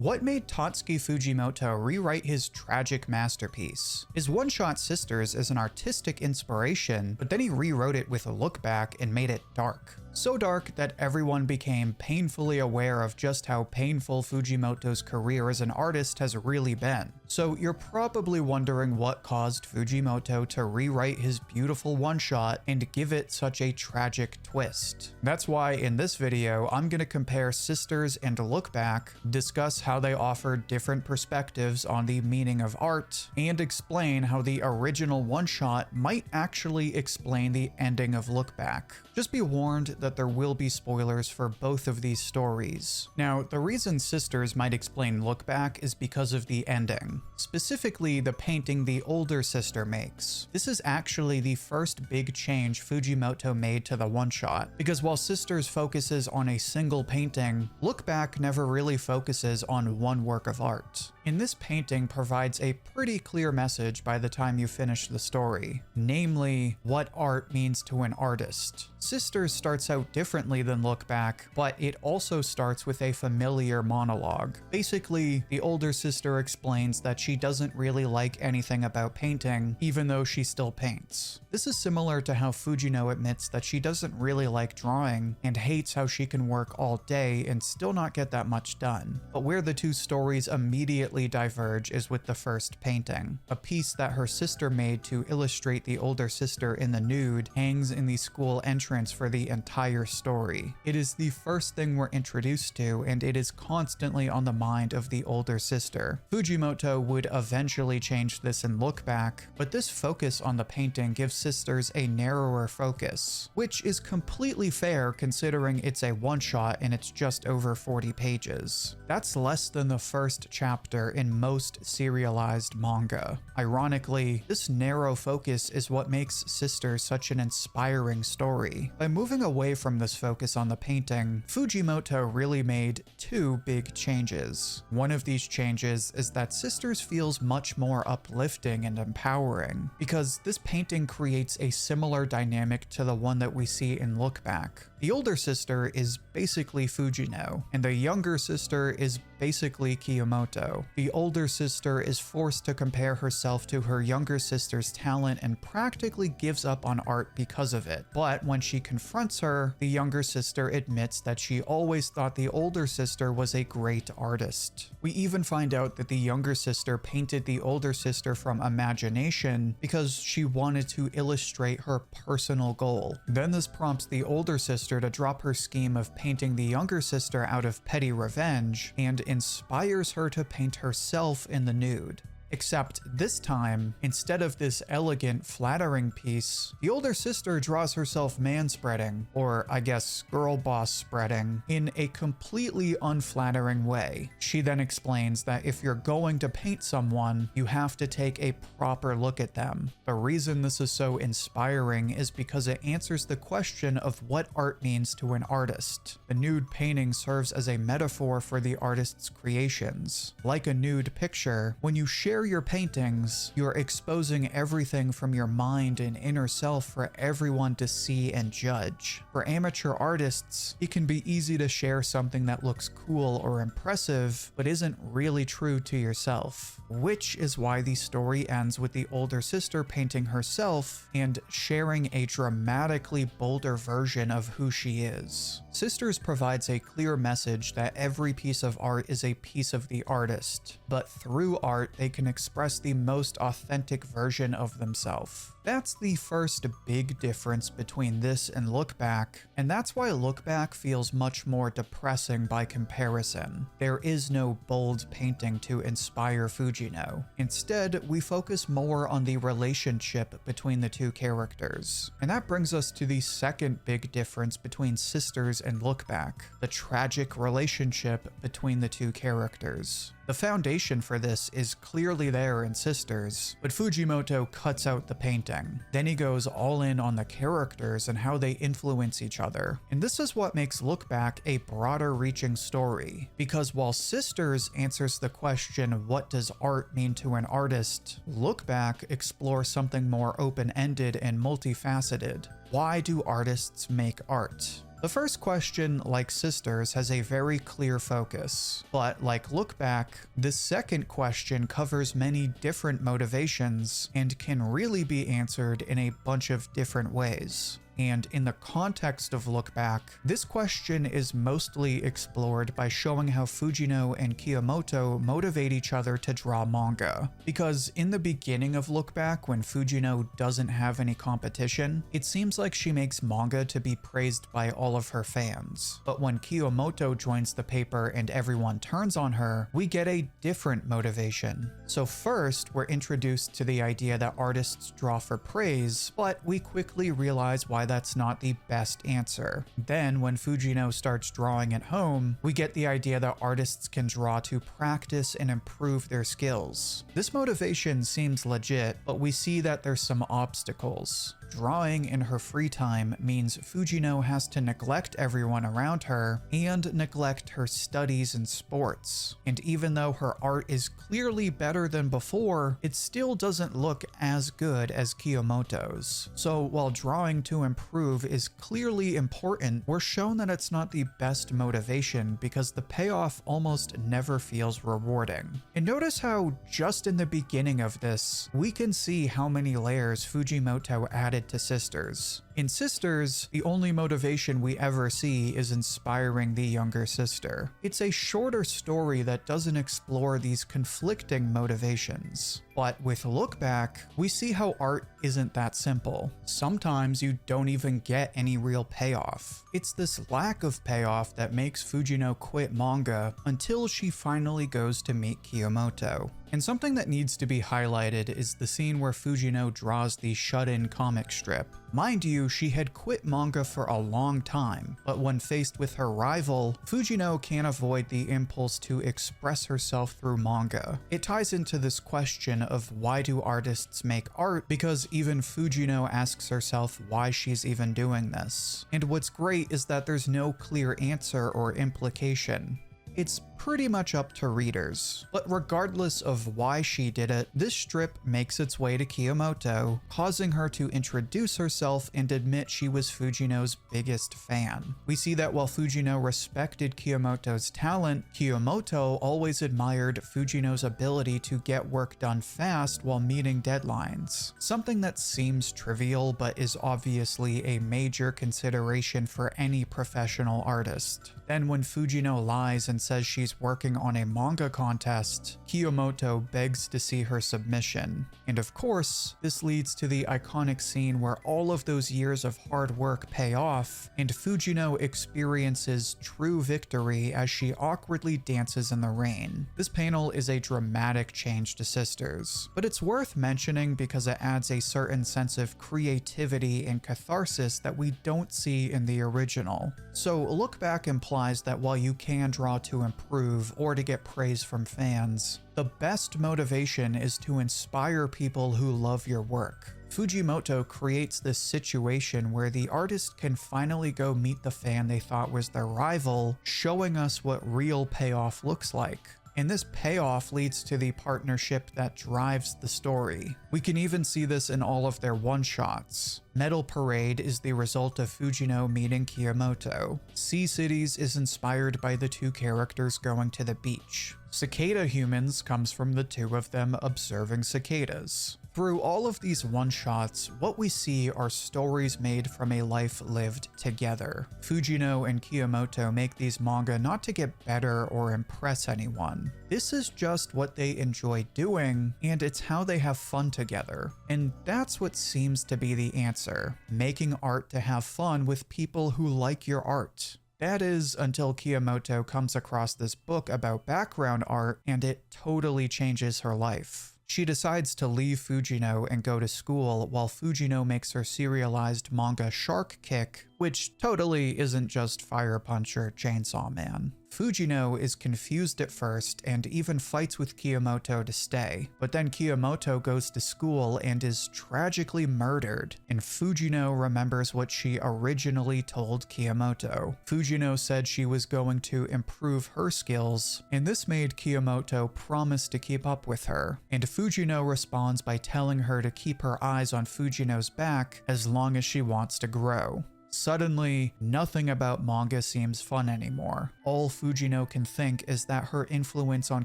What made Tatsuki Fujimoto rewrite his tragic masterpiece? His one-shot Sisters is an artistic inspiration, but then he rewrote it with a look back and made it dark. So dark that everyone became painfully aware of just how painful Fujimoto's career as an artist has really been. So you're probably wondering what caused Fujimoto to rewrite his beautiful one-shot and give it such a tragic twist. That's why in this video, I'm gonna compare Sisters and Look Back, discuss how they offer different perspectives on the meaning of art, and explain how the original one-shot might actually explain the ending of Look Back. Just be warned that there will be spoilers for both of these stories. Now, the reason Sisters might explain Look Back is because of the ending. Specifically, the painting the older sister makes. This is actually the first big change Fujimoto made to the one-shot, because while Sisters focuses on a single painting, Look Back never really focuses on one work of art. And this painting provides a pretty clear message by the time you finish the story, namely, what art means to an artist. Sisters starts out differently than Look Back, but it also starts with a familiar monologue. Basically, the older sister explains that she doesn't really like anything about painting, even though she still paints. This is similar to how Fujino admits that she doesn't really like drawing and hates how she can work all day and still not get that much done. But where the two stories immediately diverge is with the first painting. A piece that her sister made to illustrate the older sister in the nude hangs in the school entrance for the entire story. It is the first thing we're introduced to, and it is constantly on the mind of the older sister. Fujimoto would eventually change this in Look Back, but this focus on the painting gives Sisters a narrower focus, which is completely fair considering it's a one-shot and it's just over 40 pages. That's less than the first chapter in most serialized manga. Ironically, this narrow focus is what makes Sisters such an inspiring story. By moving away from this focus on the painting, Fujimoto really made two big changes. One of these changes is that Sisters feels much more uplifting and empowering, because this painting creates a similar dynamic to the one that we see in Look Back. The older sister is basically Fujino, and the younger sister is basically Kiyomoto. The older sister is forced to compare herself to her younger sister's talent and practically gives up on art because of it. But when she confronts her, the younger sister admits that she always thought the older sister was a great artist. We even find out that the younger sister painted the older sister from imagination because she wanted to illustrate her personal goal. Then this prompts the older sister to drop her scheme of painting the younger sister out of petty revenge and inspires her to paint herself in the nude. Except this time, instead of this elegant, flattering piece, the older sister draws herself manspreading, or I guess girl boss spreading, in a completely unflattering way. She then explains that if you're going to paint someone, you have to take a proper look at them. The reason this is so inspiring is because it answers the question of what art means to an artist. The nude painting serves as a metaphor for the artist's creations. Like a nude picture, when you share your paintings, you're exposing everything from your mind and inner self for everyone to see and judge. For amateur artists, it can be easy to share something that looks cool or impressive, but isn't really true to yourself. Which is why the story ends with the older sister painting herself and sharing a dramatically bolder version of who she is. Sisters provides a clear message that every piece of art is a piece of the artist, but through art they can express the most authentic version of themselves. That's the first big difference between this and Look Back, and that's why Look Back feels much more depressing by comparison. There is no bold painting to inspire Fujino. Instead, we focus more on the relationship between the two characters. And that brings us to the second big difference between Sisters and Look Back, the tragic relationship between the two characters. The foundation for this is clearly there in Sisters, but Fujimoto cuts out the painting. Then he goes all in on the characters and how they influence each other. And this is what makes Look Back a broader reaching story, because while Sisters answers the question, what does art mean to an artist, Look Back explores something more open-ended and multifaceted. Why do artists make art? The first question, like Sisters, has a very clear focus, but like Look Back, this second question covers many different motivations and can really be answered in a bunch of different ways. And in the context of Look Back, this question is mostly explored by showing how Fujino and Kiyomoto motivate each other to draw manga. Because in the beginning of Look Back, when Fujino doesn't have any competition, it seems like she makes manga to be praised by all of her fans. But when Kiyomoto joins the paper and everyone turns on her, we get a different motivation. So first, we're introduced to the idea that artists draw for praise, but we quickly realize why that's not the best answer. Then, when Fujino starts drawing at home, we get the idea that artists can draw to practice and improve their skills. This motivation seems legit, but we see that there's some obstacles. Drawing in her free time means Fujino has to neglect everyone around her and neglect her studies and sports. And even though her art is clearly better than before, it still doesn't look as good as Kiyomoto's. So while drawing to improve is clearly important, we're shown that it's not the best motivation because the payoff almost never feels rewarding. And notice how just in the beginning of this, we can see how many layers Fujimoto added to Sisters. In Sisters, the only motivation we ever see is inspiring the younger sister. It's a shorter story that doesn't explore these conflicting motivations. But with Look Back, we see how art isn't that simple. Sometimes you don't even get any real payoff. It's this lack of payoff that makes Fujino quit manga until she finally goes to meet Kiyomoto. And something that needs to be highlighted is the scene where Fujino draws the shut-in comic strip. Mind you, she had quit manga for a long time, but when faced with her rival, Fujino can't avoid the impulse to express herself through manga. It ties into this question of why do artists make art, because even Fujino asks herself why she's even doing this. And what's great is that there's no clear answer or implication. It's pretty much up to readers. But regardless of why she did it, this strip makes its way to Kiyomoto, causing her to introduce herself and admit she was Fujino's biggest fan. We see that while Fujino respected Kiyomoto's talent, Kiyomoto always admired Fujino's ability to get work done fast while meeting deadlines. Something that seems trivial but is obviously a major consideration for any professional artist. Then when Fujino lies and says she's working on a manga contest, Kiyomoto begs to see her submission. And of course, this leads to the iconic scene where all of those years of hard work pay off, and Fujino experiences true victory as she awkwardly dances in the rain. This panel is a dramatic change to Sisters, but it's worth mentioning because it adds a certain sense of creativity and catharsis that we don't see in the original. So Look Back implies that while you can draw to improve or to get praise from fans, the best motivation is to inspire people who love your work. Fujimoto creates this situation where the artist can finally go meet the fan they thought was their rival, showing us what real payoff looks like. And this payoff leads to the partnership that drives the story. We can even see this in all of their one-shots. Metal Parade is the result of Fujino meeting Kiyomoto. Sea Cities is inspired by the two characters going to the beach. Cicada Humans comes from the two of them observing cicadas. Through all of these one-shots, what we see are stories made from a life lived together. Fujino and Kiyomoto make these manga not to get better or impress anyone. This is just what they enjoy doing, and it's how they have fun together. And that's what seems to be the answer: making art to have fun with people who like your art. That is, until Kiyomoto comes across this book about background art, and it totally changes her life. She decides to leave Fujino and go to school while Fujino makes her serialized manga Shark Kick, which totally isn't just Fire Punch or Chainsaw Man. Fujino is confused at first and even fights with Kiyomoto to stay, but then Kiyomoto goes to school and is tragically murdered, and Fujino remembers what she originally told Kiyomoto. Fujino said she was going to improve her skills, and this made Kiyomoto promise to keep up with her, and Fujino responds by telling her to keep her eyes on Fujino's back as long as she wants to grow. Suddenly, nothing about manga seems fun anymore. All Fujino can think is that her influence on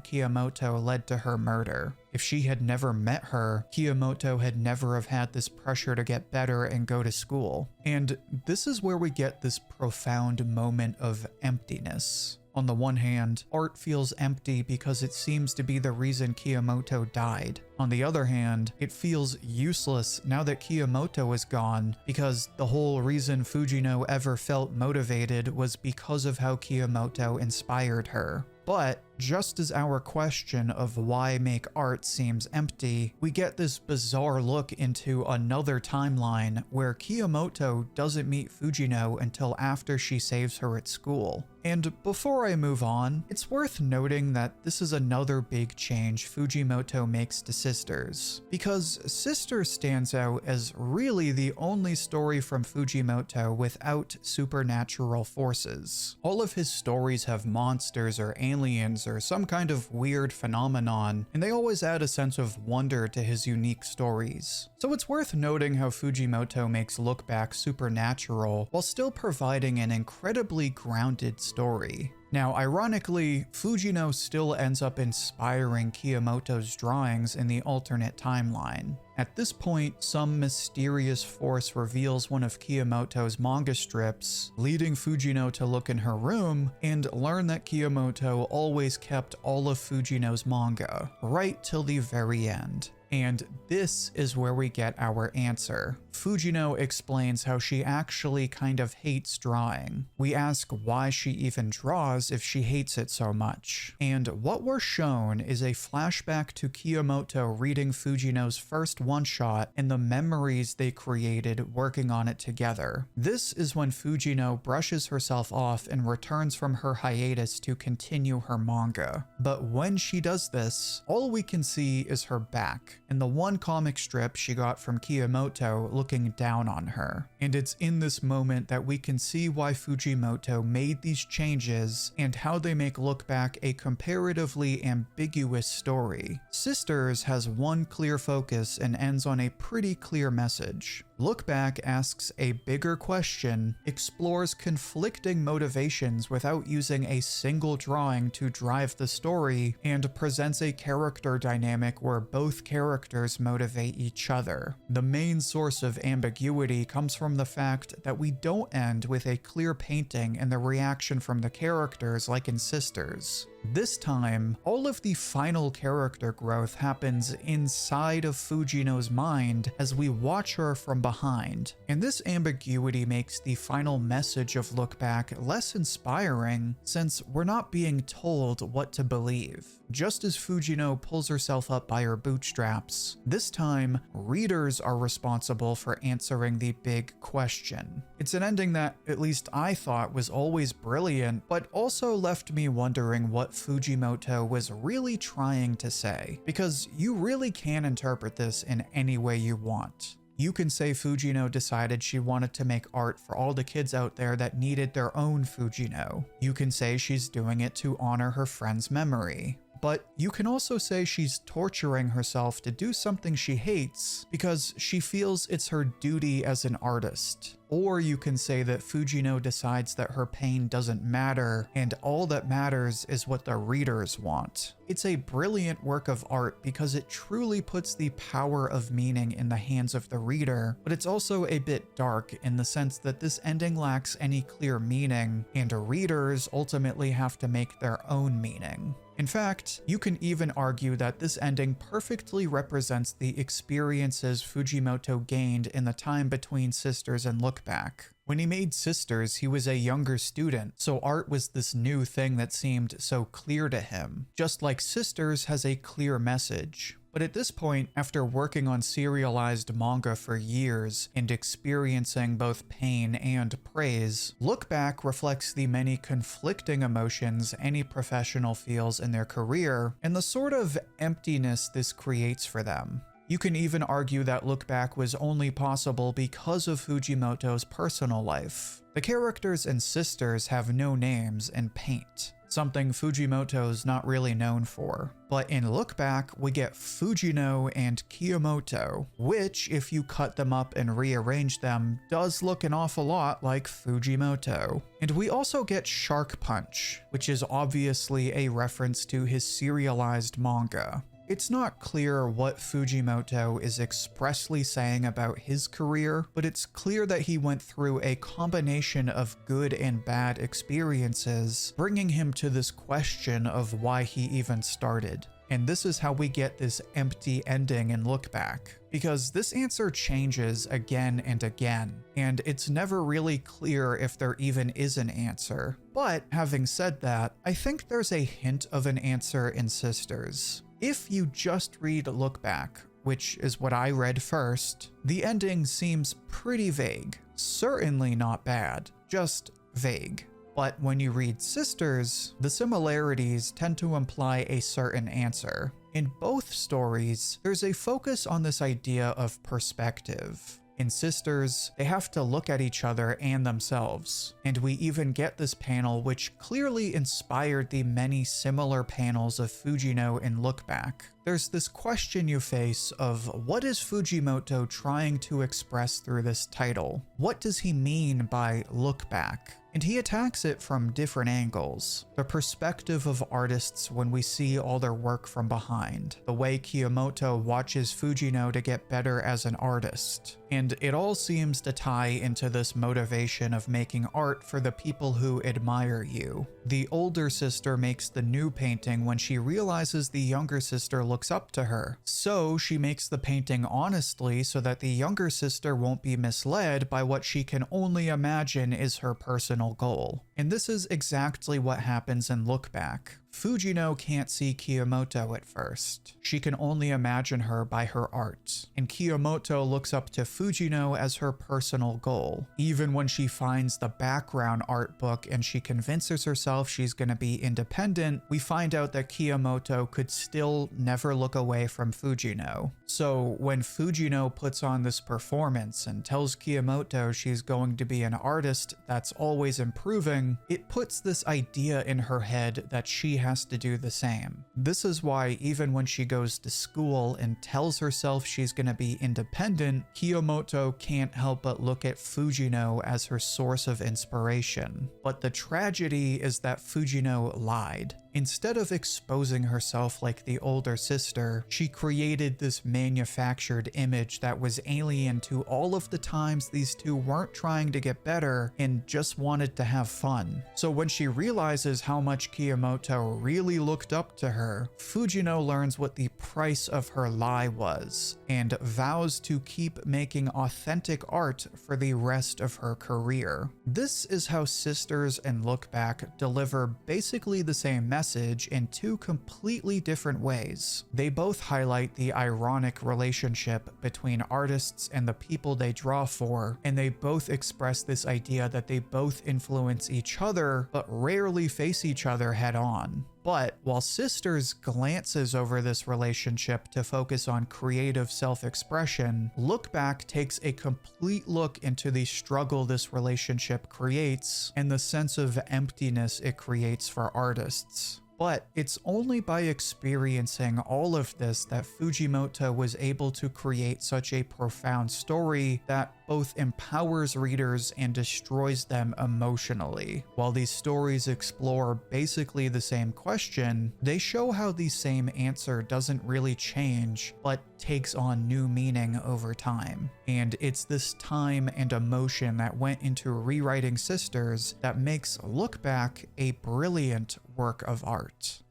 Kiyomoto led to her murder. If she had never met her, Kiyomoto had never have had this pressure to get better and go to school. And this is where we get this profound moment of emptiness. On the one hand, art feels empty because it seems to be the reason Kiyomoto died. On the other hand, it feels useless now that Kiyomoto is gone because the whole reason Fujino ever felt motivated was because of how Kiyomoto inspired her. But just as our question of why make art seems empty, we get this bizarre look into another timeline where Kiyomoto doesn't meet Fujino until after she saves her at school. And before I move on, it's worth noting that this is another big change Fujimoto makes to Sisters, because Sisters stands out as really the only story from Fujimoto without supernatural forces. All of his stories have monsters or aliens or some kind of weird phenomenon, and they always add a sense of wonder to his unique stories. So it's worth noting how Fujimoto makes Look Back supernatural while still providing an incredibly grounded story. Now, ironically, Fujino still ends up inspiring Kiyomoto's drawings in the alternate timeline. At this point, some mysterious force reveals one of Kiyomoto's manga strips, leading Fujino to look in her room and learn that Kiyomoto always kept all of Fujino's manga, right till the very end. And this is where we get our answer. Fujino explains how she actually kind of hates drawing. We ask why she even draws if she hates it so much. And what we're shown is a flashback to Kiyomoto reading Fujino's first one-shot and the memories they created working on it together. This is when Fujino brushes herself off and returns from her hiatus to continue her manga. But when she does this, all we can see is her back, and the one comic strip she got from Kiyomoto looking down on her. And it's in this moment that we can see why Fujimoto made these changes and how they make Look Back a comparatively ambiguous story. Sisters has one clear focus and ends on a pretty clear message. Look Back asks a bigger question, explores conflicting motivations without using a single drawing to drive the story, and presents a character dynamic where both characters motivate each other. The main source of ambiguity comes from the fact that we don't end with a clear painting and the reaction from the characters like in Sisters. This time, all of the final character growth happens inside of Fujino's mind as we watch her from behind. And this ambiguity makes the final message of Look Back less inspiring, since we're not being told what to believe. Just as Fujino pulls herself up by her bootstraps, this time, readers are responsible for answering the big question. It's an ending that, at least I thought, was always brilliant, but also left me wondering what Fujimoto was really trying to say, because you really can interpret this in any way you want. You can say Fujino decided she wanted to make art for all the kids out there that needed their own Fujino. You can say she's doing it to honor her friend's memory. But you can also say she's torturing herself to do something she hates because she feels it's her duty as an artist. Or you can say that Fujino decides that her pain doesn't matter and all that matters is what the readers want. It's a brilliant work of art because it truly puts the power of meaning in the hands of the reader, but it's also a bit dark in the sense that this ending lacks any clear meaning, and readers ultimately have to make their own meaning. In fact, you can even argue that this ending perfectly represents the experiences Fujimoto gained in the time between Sisters and Look Back. When he made Sisters, he was a younger student, so art was this new thing that seemed so clear to him, just like Sisters has a clear message. But at this point, after working on serialized manga for years and experiencing both pain and praise, Look Back reflects the many conflicting emotions any professional feels in their career and the sort of emptiness this creates for them. You can even argue that Look Back was only possible because of Fujimoto's personal life. The characters and Sisters have no names and paint. something Fujimoto's not really known for. But in Look Back, we get Fujino and Kiyomoto, which, if you cut them up and rearrange them, does look an awful lot like Fujimoto. And we also get Shark Punch, which is obviously a reference to his serialized manga. It's not clear what Fujimoto is expressly saying about his career, but it's clear that he went through a combination of good and bad experiences, bringing him to this question of why he even started. And this is how we get this empty ending in Look Back, because this answer changes again and again, and it's never really clear if there even is an answer. But having said that, I think there's a hint of an answer in Sisters. If you just read Look Back, which is what I read first, the ending seems pretty vague. Certainly not bad, just vague. But when you read Sisters, the similarities tend to imply a certain answer. In both stories, there's a focus on this idea of perspective. In Sisters, they have to look at each other and themselves, and we even get this panel which clearly inspired the many similar panels of Fujino in Look Back. There's this question you face of what is Fujimoto trying to express through this title? What does he mean by Look Back? And he attacks it from different angles. The perspective of artists when we see all their work from behind. The way Kiyomoto watches Fujino to get better as an artist. And it all seems to tie into this motivation of making art for the people who admire you. The older sister makes the new painting when she realizes the younger sister looks up to her. So she makes the painting honestly so that the younger sister won't be misled by what she can only imagine is her personal goal. And this is exactly what happens in Look Back. Fujino can't see Kiyomoto at first. She can only imagine her by her art. And Kiyomoto looks up to Fujino as her personal goal. Even when she finds the background art book and she convinces herself she's going to be independent, we find out that Kiyomoto could still never look away from Fujino. So when Fujino puts on this performance and tells Kiyomoto she's going to be an artist that's always improving, it puts this idea in her head that she has to do the same. This is why even when she goes to school and tells herself she's going to be independent, Kiyomoto can't help but look at Fujino as her source of inspiration. But the tragedy is that Fujino lied. Instead of exposing herself like the older sister, she created this manufactured image that was alien to all of the times these two weren't trying to get better and just wanted to have fun. So when she realizes how much Kiyomoto really looked up to her, Fujino learns what the price of her lie was and vows to keep making authentic art for the rest of her career. This is how Sisters and Look Back deliver basically the same message in two completely different ways. They both highlight the ironic relationship between artists and the people they draw for, and they both express this idea that they both influence each other, but rarely face each other head on. But while Sisters glances over this relationship to focus on creative self-expression, Look Back takes a complete look into the struggle this relationship creates and the sense of emptiness it creates for artists. But it's only by experiencing all of this that Fujimoto was able to create such a profound story that both empowers readers and destroys them emotionally. While these stories explore basically the same question, they show how the same answer doesn't really change, but takes on new meaning over time. And it's this time and emotion that went into rewriting Sisters that makes Look Back a brilliant work of art.